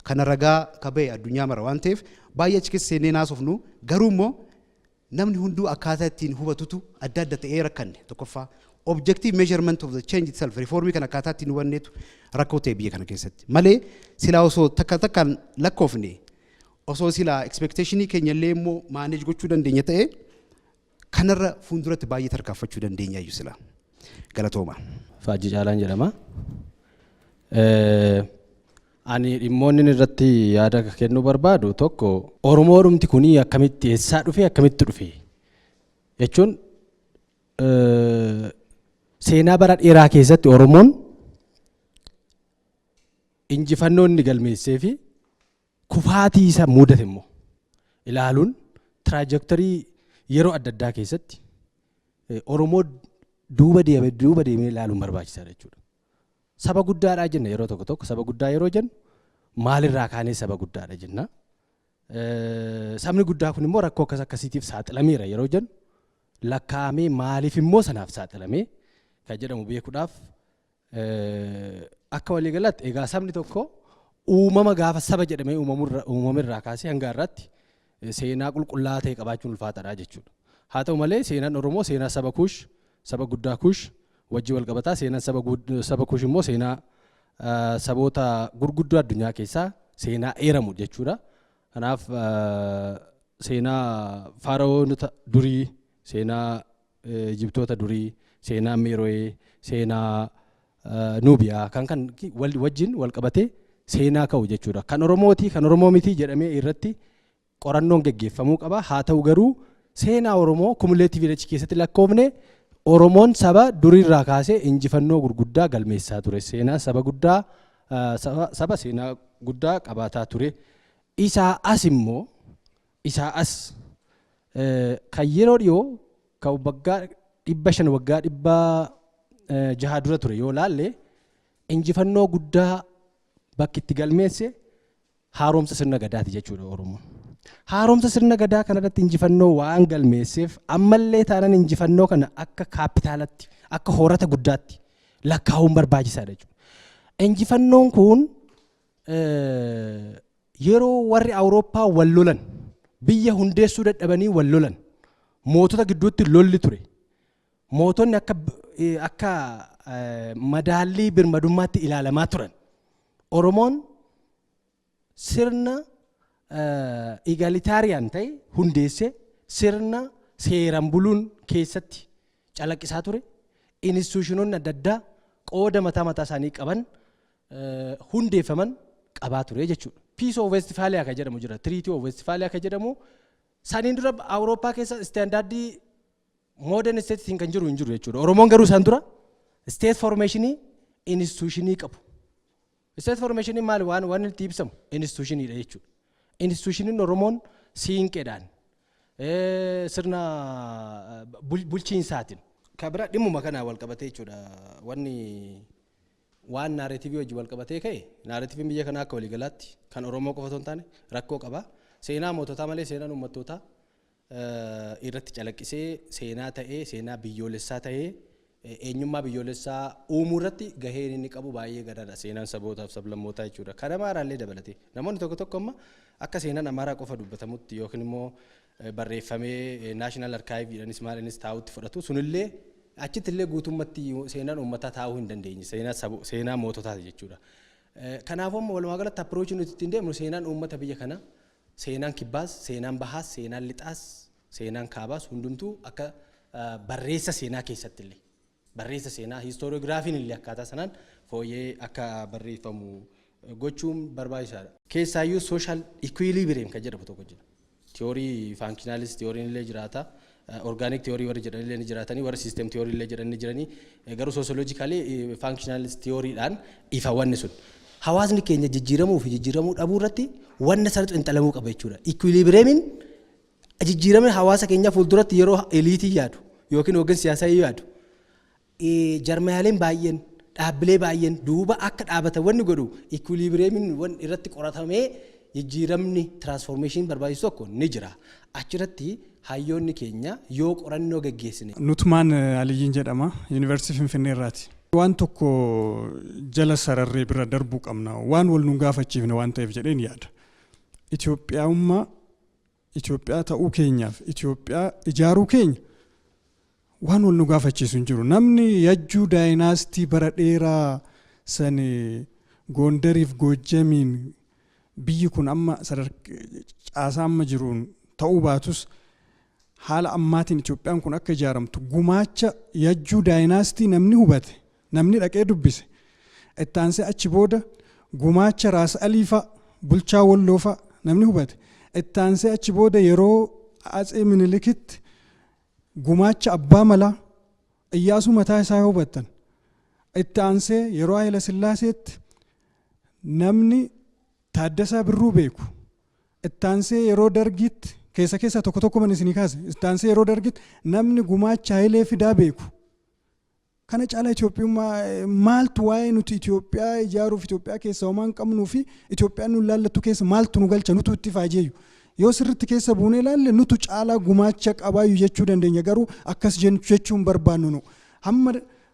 Kana ragaa kabee addunyaa mara waan ta'eef baay'ee achi keessa seenee naasofnu garuu immoo namni hunduu akkaataa ittiin hubatutu adda adda ta'ee rakkanne tokkoffaa objective measurement of the change itself reformii kana akkaataa ittiin hubanneetu rakkoo ta'e biyya kana keessatti malee silaa osoo takkaan lakkoofne osoo silaa expectationii keenya illee immoo manage gochuu dandeenya ta'e kanarra fuulduratti baay'ee tarkaanfachuu dandeenya iyyuu silaa galatooma. Faajii Caalaan jedhama. Ani dhimmoonni irratti yaada kennuu barbaadu tokko Oromoodhumti kuni akkamitti eessaa dhufe akkamitti dhufe jechuun seenaa bara dheeraa keessatti Oromoon injifannoo inni galmeessee fi kufaatii isa mudate immoo ilaaluun tiraajeektarii yeroo adda addaa keessatti Oromoo duuba deemee ilaaluun barbaachisaadha jechuudha. Saba guddaadha jenna yeroo tokko saba guddaa yeroo jennu maalirraa kaanee saba guddaadha jenna. Sabni guddaa kun immoo rakkoo akkasiitiif saaxilameera yeroo jennu lakkaa'amee maaliif immoo sanaaf saaxilamee kan jedhamu beekuudhaaf akka waliigalaatti egaa sabni tokko uumama gaafa saba jedhamee uumamirraa kaasee hanga irratti seenaa qulqullaa'aa ta'e qabaachuun ulfaataadha jechuudha. Haa ta'u malee seenaan Oromoo seenaa saba Kuush, saba guddaa Kuush wajjin wal qabataa seenaan saba Kuush immoo seenaa saboota gurguddoo addunyaa keessaa seenaa eeramu jechuudha. Kanaaf seenaa faaraoonota durii, seenaa Ijiptoota durii, seenaa Meero'ee, seenaa Nuubiyaa kan wajjin wal qabatee seenaa ka'u jechuudha. Kan Oromooti kan Oromoo miti jedhamee irratti qorannoon geggeeffamuu qaba. Haa ta'u garuu seenaa Oromoo kumuleetiivii achi keessatti lakkoofne Oromoon saba duriirraa kaasee injifannoo gurguddaa galmeessaa ture. Seenaa saba guddaa saba seenaa guddaa qabaataa ture. Isaa as immoo kan yeroo dhiyoo kan waggaa 500 waggaa 600 dura ture yoo laalle injifannoo guddaa bakki itti galmeesse haaromsa sirna gadaati jechuudha Oromoon. Haaromsa sirna gadaa kanarratti injifannoo waan galmeesseef ammallee taanaan injifannoo kana akka kaapitaalatti akka horata guddaatti lakkaa'uun barbaachisaadha jechuudha. Injifannoon kun yeroo warri Awurooppaa wal lolan biyya hundeessuu dadhabanii wal lolan mootota gidduutti lolli ture. Mootonni akka madaallii birmadummaatti ilaalamaa turan. Oromoon sirna egalitaariyaan ta'e hundeesse sirna seeraan buluun keessatti calaqqisaa ture. Instituushinoonni adda addaa qooda mataa isaanii qaban hundeeffaman qabaa ture jechuudha. Peace of Westphalia kan jedhamu jira. Treaty of Westphalia kan jedhamu saniin dura Awurooppaa keessa istaandaardii modern statetiin kan jiru hin jiru jechuudha. Oromoon garuu san dura state formationii instituushinii qabu. State formationii maali waan itti ibsamu instituushiniidha jechuudha. Instituushiniin Oromoon siinqeedhaan sirna bulchiinsaatiin kan bira dhimmuma kanaa wal qabatee jechuudha. Waan naareetiivii wajjin wal qabatee ka'e naareetiiviin biyya kanaa akka waliigalaatti kan Oromoo qofa osoo hin taane rakkoo qaba. Seenaa moototaa malee seenaan uummattootaa irratti calaqqisee seenaa ta'ee seenaa biyyoolessaa ta'ee eenyummaa biyyoolessaa uumuu irratti gaheen inni qabu baay'ee gadaadha. Seenaan sabootaaf sablammootaa jechuudha. Kan Amaaraallee dabalatee namoonni tokko amma akka seenaan Amaaraa qofa dubbatamutti yookiin immoo barreeffamee naashinaal arkaayiviidhaanis maaliinis taa'utti fudhatu sunillee achitti illee guutummaatti seenaan uummataa taa'uu hin dandeenye seenaa moototaati jechuudha. Kanaafuu amma walumaa galatti approachii nuti ittiin deemnu seenaan uummata biyya kana seenaan kibbaas, seenaan bahaas, seenaan lixaas, seenaan kaabaas hundumtuu akka barreessa seenaa keessatti illee barreessa seenaa histooriyogiraafiin illee akkaataa sanaan fooyyee akka barreeffamu gochuun barbaachisaadha. Keessaayyuu social equilibrium kan jedhamu tokko jira. Tiyoorii functionalist tiyooriin illee jiraata. Organic theory warri jedhan illee ni jiraatanii warri system theory illee jedhan ni jiranii garuu sociologically functionalist theoryidhaan ifa wanni sun hawaasni keenya jijjiiramuu fi jijjiiramuu dhabuu irratti wanna sana xinxalamuu qaba jechuudha. Equilibriumiin jijjiiramni hawaasa keenyaa fuulduratti yeroo eliitii yaadu yookiin hoggan siyaasaa yaadu jarmiyaaleen baay'een dhaabbilee baay'een duuba akka dhaabatan wanni godhu equilibriyeemiin wan irratti qoratamee jijjiiramni transformation barbaachisu tokko ni jira. Achirratti hayyoonni keenya yoo qorannoo gaggeessine. Nutmaan Aliyyiin jedhama Yuunivarsiitii Finfinnee irraati. Waan tokko jala sararree bira darbuu qabna waan wal nu gaafachiifne waan ta'eef jedheen yaada. Itoophiyaa ta'uu keenyaaf Itoophiyaa ijaaruu keenya waan wal nu gaafachiisu hin jiru. Namni yajjuu daayinaastii bara dheeraa sani Gondariif Goojjamiin biyyi kun amma caasaa amma jiruun ta'uu baatus haala ammaatiin Itoophiyaan kun akka ijaaramtu gumaacha yajjuu daayinaastii namni hubate namni dhaqee dubbise itti aansee achi booda gumaacha Raas Aliifa bulchaa Walloofa namni hubate itti aansee achi booda yeroo Atsee Minilikitti gumaacha Abbaa Malaa Iyyaasuu mataa isaa hubattan itti aansee yeroo Hayila Sillaaseetti namni Taaddasaa Birruu beeku itti aansee yeroo Dargiitti keessa tokko man isinii kaase itti aansee yeroo Dargiitti namni gumaacha Hayilee Fidaa beeku. Kana caalaa Itoophiyummaa maaltu waa'ee nuti Itoophiyaa ijaaruuf Itoophiyaa keessa homaan qabnuu fi Itoophiyaan nu laallattu keessa maaltu nu galcha nutu itti faajeeyyu. Yoo sirriitti keessa buunee ilaalle nutu caalaa gumaacha qabaayyuu jechuu dandeenya garuu akkas jechuun barbaannu nu.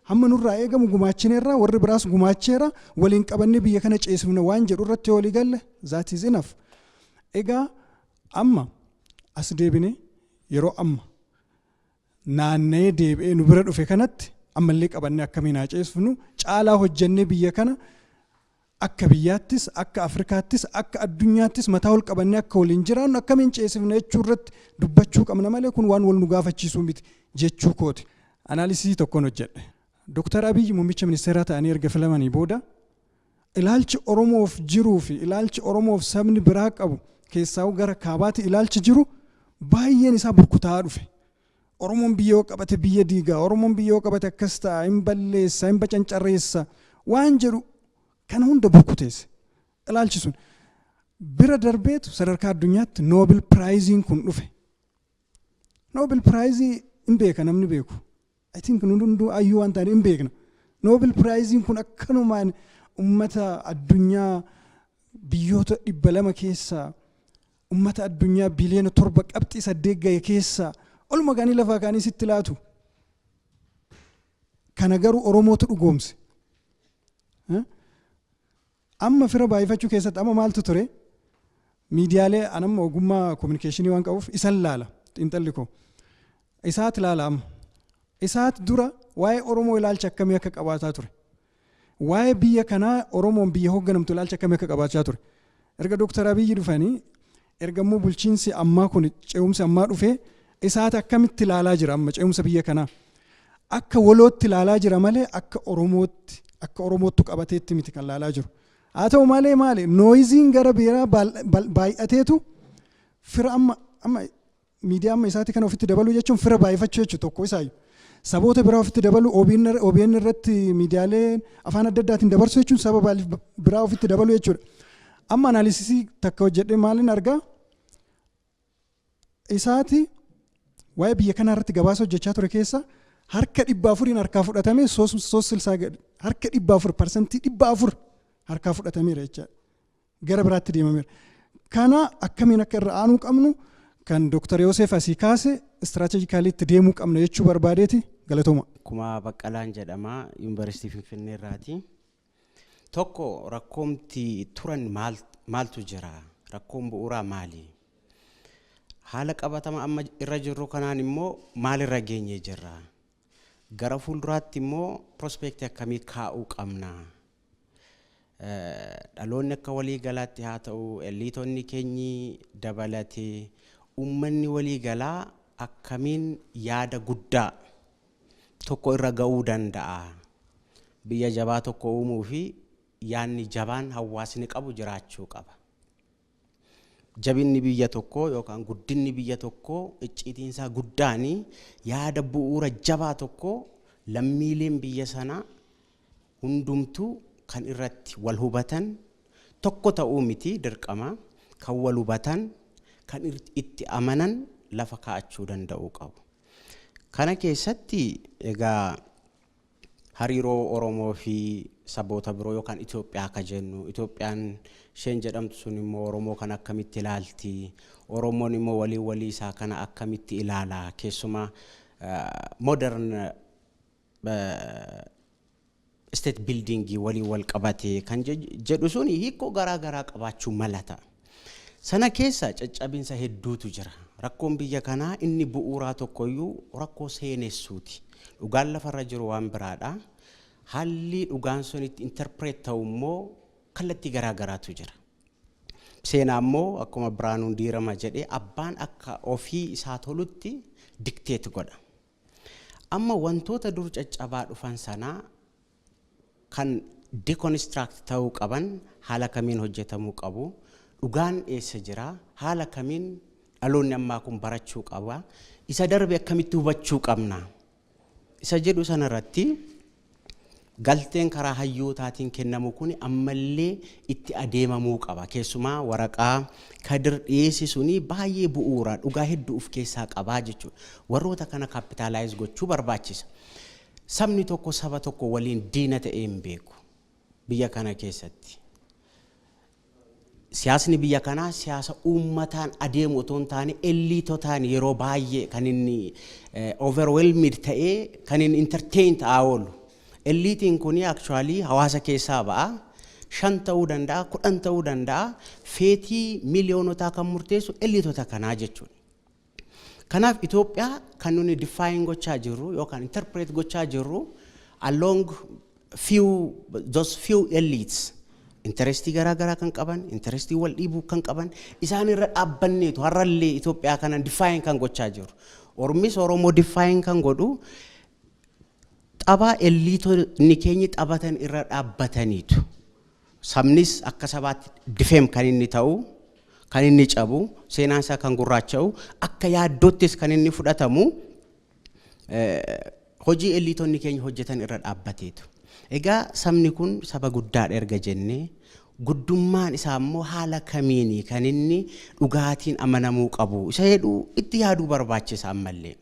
Hamma nurraa eegamu gumaachineerra warri biraas gumaacheera waliin qabannee biyya kana ceesifna waan jedhu irratti walii galle that is enough. Egaa amma as deebine yeroo amma naanna'ee deebi'ee nu bira dhufe kanatti ammallee qabannee akkamiin haa ceesifnu caalaa hojjennee biyya kana akka biyyaattis akka Afrikaattis akka addunyaattis mataa ol qabannee akka waliin jiraannu akkamiin ceesifna jechuu irratti dubbachuu qabna malee kun waan wal nu gaafachiisuu miti jechuu kooti. Anaalisisii tokkoon hojjedhe. Dr. Abiyyi muummicha ministeeraa ta'anii erga filamanii booda ilaalchi Oromoof jiruu fi ilaalchi Oromoof sabni biraa qabu keessaa gara kaabaatti ilaalchi jiru baay'een isaa burkutaa dhufe. Oromoon biyyoo qabate biyya diigaa, Oromoon biyyoo qabate akkas ta'a, hin balleessa, hin bacancarreessa waan jedhu kana hunda burkuteesse. Ilaalchi sun bira darbeetu sadarkaa addunyaatti Nobel Prize'n kun dhufe. Nobel Prize hin beeka namni beeku. I think hunduu ayyuu waan ta'an hin beekna. Nobel Prize'n kun akkanumaan ummata addunyaa biyyoota 200 keessaa ummata addunyaa biliyoona 7.8 gahe keessaa olma gaanii lafaa kaanii sitti laatu. Kana garuu Oromootu dhugoomse. Amma fira baay'ifachuu keessatti amma maaltu ture? Miidiyaalee anamma ogummaa kominikeeshinii waan qabuuf isan laala xiinxalli koo. Isaati laala amma. Isaati dura waa'ee Oromoo ilaalcha akkamii akka qabaataa ture. Waa'ee biyya kanaa Oromoon biyya hoogganamtu ilaalcha akkamii akka qabaachaa ture. Erga Dr. Abiyyi dhufanii erga immoo bulchiinsi ammaa kun ce'umsi ammaa dhufee isaati akkamitti ilaalaa jira amma ce'umsa biyya kanaa. Akka walootti ilaalaa jira malee akka Oromootti qabateetti miti kan ilaalaa jiru. Haa ta'u malee maali nooyiziin gara biraa baay'ateetu fira amma miidiyaa amma isaati kana ofitti dabaluu jechuun fira baay'ifachuu jechuudha tokko isaayyuu. Saboota biraa ofitti dabaluu OBN irratti miidiyaalee afaan adda addaatiin dabarsu jechuun saba biraa ofitti dabaluu jechuudha. Amma anaalisisii takka hojjedhee maalin argaa isaati waa'ee biyya kanaa irratti gabaasa hojjechaa ture keessa harka 400 harkaa fudhatamee harka 400% harkaa fudhatameera jechaadha. Gara biraatti deemameera. Kana akkamiin akka irra aanuu qabnu kan Dr. Yoosef asii kaase istiraatejikaaliitti deemuu qabna jechuu barbaadeeti galatooma. Akkuma Baqqalaan jedhama Yuunivarsiitii Finfinnee irraati. Tokko rakkoomti turan maaltu jira? Rakkoon bu'uuraa maali? Haala qabatama amma irra jirru kanaan immoo maalirra geenyee jirra? Gara fuulduraatti immoo prospektii akkamii kaa'uu qabna? Dhaloonni akka walii galaatti haa ta'u eliitonni keenyi dabalatee ummanni walii galaa akkamiin yaada guddaa tokko irra ga'uu danda'a? Biyya jabaa tokko uumuu fi yaanni jabaan hawaasni qabu jiraachuu qaba. Jabinni biyya tokko yookaan guddinni biyya tokko icciitiinsaa guddaani yaada bu'uura jabaa tokko lammiileen biyya sanaa hundumtuu kan irratti wal hubatan tokko ta'uu miti dirqama kan wal hubatan kan itti amanan lafa kaa'achuu danda'uu qabu. Kana keessatti egaa hariiroo Oromoo fi saboota biroo yookaan Itoophiyaa akka jennu, Itoophiyaan isheen jedhamtu sun immoo Oromoo kan akkamitti ilaalti, Oromoon immoo walii isaa kana akkamitti ilaala, keessumaa modern state building wal qabate kan jedhu sun hiikoo garaa qabaachuu malata. Sana keessa caccabinsa hedduutu jira. Rakkoon biyya kanaa inni bu'uuraa tokkoyyuu rakkoo seenessuuti. Dhugaan lafarra jiru waan biraadha. Haalli dhugaan sun itti interpret ta'u immoo kallattii garaatu jira. Seenaa immoo akkuma Biraanuun Diirama jedhee abbaan akka ofii isaa tolutti dictate godha. Amma wantoota dur caccabaa dhufan sanaa kan deconstruct ta'uu qaban haala kamiin hojjetamuu qabu, dhugaan eessa jira, haala kamiin dhaloonni ammaa kun barachuu qaba, isa darbe akkamitti hubachuu qabna. Isa jedhu sanarratti galteen karaa hayyootaatiin kennamu kun ammallee itti adeemamuu qaba. Keessumaa waraqaa Kadir dhiyeessisuun baay'ee bu'uura, dhugaa hedduu of keessaa qabaa jechuudha. Warroota kana capitalize gochuu barbaachisa. Sabni tokko saba tokko waliin diina ta'ee hin beeku biyya kana keessatti. Siyaasni biyya kanaa siyaasa uummataan adeemu otoo hin taane elliitotaan yeroo baay'ee kan inni overwhelmed ta'ee kan inni entertain ta'aa oolu. Elliitiin kuni actually hawaasa keessaa ba'a. 5 ta'uu danda'a, 10 ta'uu danda'a. Feetii miliyoonotaa kan murteessu elliitota kanaa jechuudha. Kanaaf Itoophiyaa kan nuni define gochaa jirru yookaan interpret gochaa jirru along those few elites. Interestii garaa kan qaban, interestii wal dhiibuu kan qaban, isaan irra dhaabbanneetu har'allee Itoophiyaa kana define kan gochaa jiru. Ormis Oromoo define kan godhu tapha eliitonni keenya taphatan irra dhaabbataniitu. Sabnis akka sabaatti defame kan inni ta'u, kan inni cabu, seenaan isaa kan gurraacha'u, akka yaaddoottis kan inni fudhatamu hojii eliitonni keenya hojjetan irra dhaabbateetu. Egaa sabni kun saba guddaadha erga jennee guddummaan isaa immoo haala kamiini kan inni dhugaatiin amanamuu qabu isa jedhu itti yaaduu barbaachisa ammallee.